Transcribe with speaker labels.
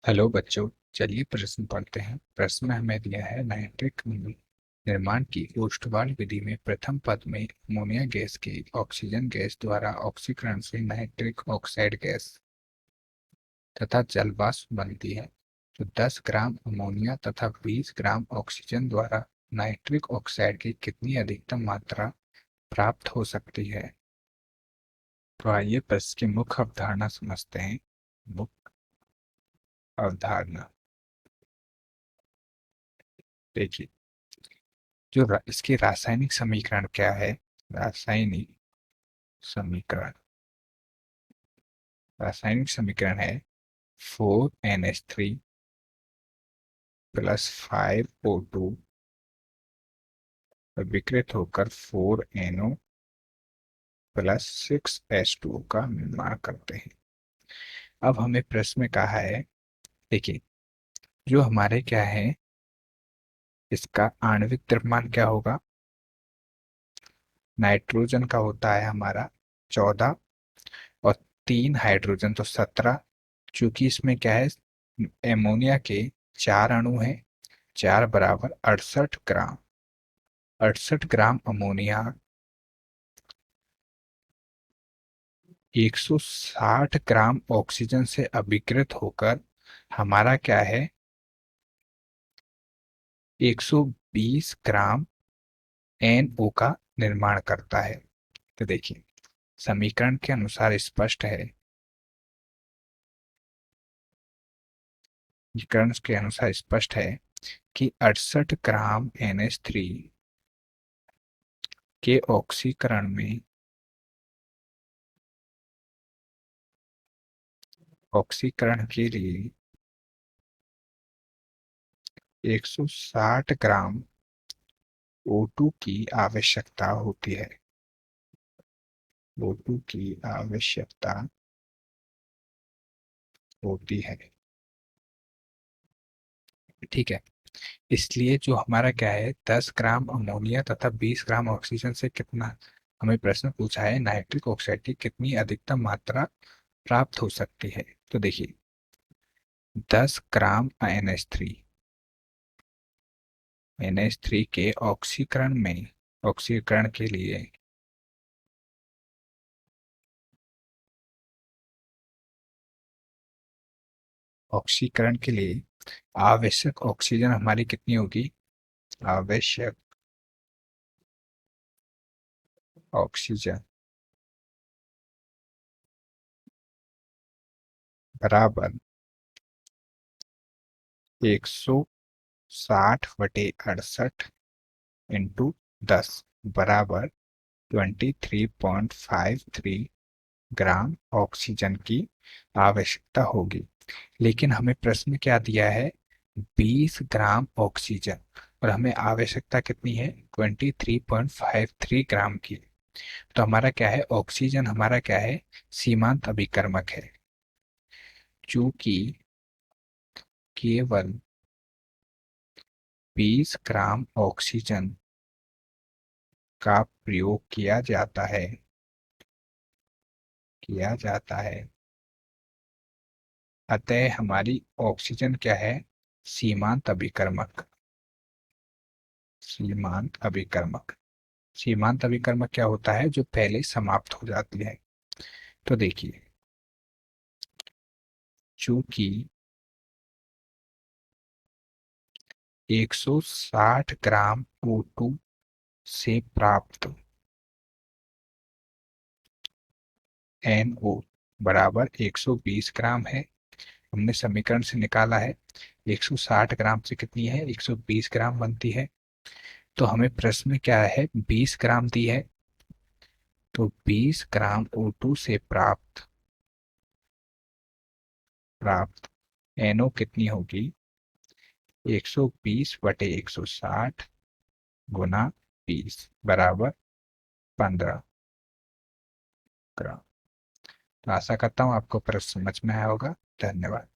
Speaker 1: Hello बच्चों। चलिए प्रश्न पढ़ते हैं। प्रश्न में हमें दिया है नाइट्रिक निर्माण की ऊष्टवाल विधि में प्रथम पद में अमोनिया गैस के ऑक्सीजन गैस द्वारा ऑक्सीकरण से नाइट्रिक ऑक्साइड गैस तथा जल वाष्प बनती है। तो 10 ग्राम अमोनिया तथा 20 ग्राम ऑक्सीजन द्वारा नाइट्रिक ऑक्साइड की कितनी अधिकतम मात्रा प्राप्त हो सकती है। तो आइए प्रश्न की मुख्य अवधारणा समझते हैं। मुख्य अवधारणा देखिए, इसकी रासायनिक समीकरण क्या है। रासायनिक समीकरण रासायनिक समीकरण है 4NH3 प्लस 5O2 विकृत होकर 4NO प्लस 6H2O का निर्माण करते हैं। अब हमें प्रश्न में कहा है, देखिए, जो हमारे क्या है, इसका आणविक द्रव्यमान क्या होगा। नाइट्रोजन का होता है हमारा 14 और 3 हाइड्रोजन तो 17। चूंकि इसमें क्या है, एमोनिया के 4 अणु हैं, 4 बराबर 68 ग्राम। 68 ग्राम अमोनिया 160 ग्राम ऑक्सीजन से अभिकृत होकर हमारा क्या है, 120 ग्राम NO का निर्माण करता है। तो देखिए, समीकरण के अनुसार स्पष्ट है, समीकरण के अनुसार स्पष्ट है कि 68 ग्राम NH3 के ऑक्सीकरण में ऑक्सीकरण के लिए 160 ग्राम O2 की आवश्यकता होती है। O2 की आवश्यकता होती है, ठीक है। इसलिए जो हमारा क्या है, 10 ग्राम अमोनिया तथा 20 ग्राम ऑक्सीजन से कितना, हमें प्रश्न पूछा है नाइट्रिक ऑक्साइड की कितनी अधिकतम मात्रा प्राप्त हो सकती है। तो देखिए, 10 ग्राम NH3 के ऑक्सीकरण के लिए आवश्यक ऑक्सीजन हमारी कितनी होगी। आवश्यक ऑक्सीजन बराबर 160/68 इंटू 10 बराबर 23.53 ग्राम ऑक्सीजन की आवश्यकता होगी। लेकिन हमें प्रश्न में क्या दिया है, 20 ग्राम ऑक्सीजन, और हमें आवश्यकता कितनी है, 23.53 ग्राम की। तो हमारा क्या है, ऑक्सीजन हमारा क्या है, सीमांत अभिकर्मक है। चूंकि केवल 20 ग्राम ऑक्सीजन का प्रयोग किया जाता है, अतः हमारी ऑक्सीजन क्या है, सीमांत अभिकर्मक। सीमांत अभिकर्मक सीमांत अभिकर्मक क्या होता है, जो पहले समाप्त हो जाती है। तो देखिए, चूंकि 160 ग्राम O2 से प्राप्त NO बराबर 120 ग्राम है, हमने समीकरण से निकाला है। 160 ग्राम से कितनी है, 120 ग्राम बनती है। तो हमें प्रश्न में क्या है, 20 ग्राम दी है। तो 20 ग्राम O2 से प्राप्त NO कितनी होगी, 120/160 गुना 20 बराबर 15 ग्राम। तो आशा करता हूँ आपको प्रश्न समझ में आया होगा। धन्यवाद।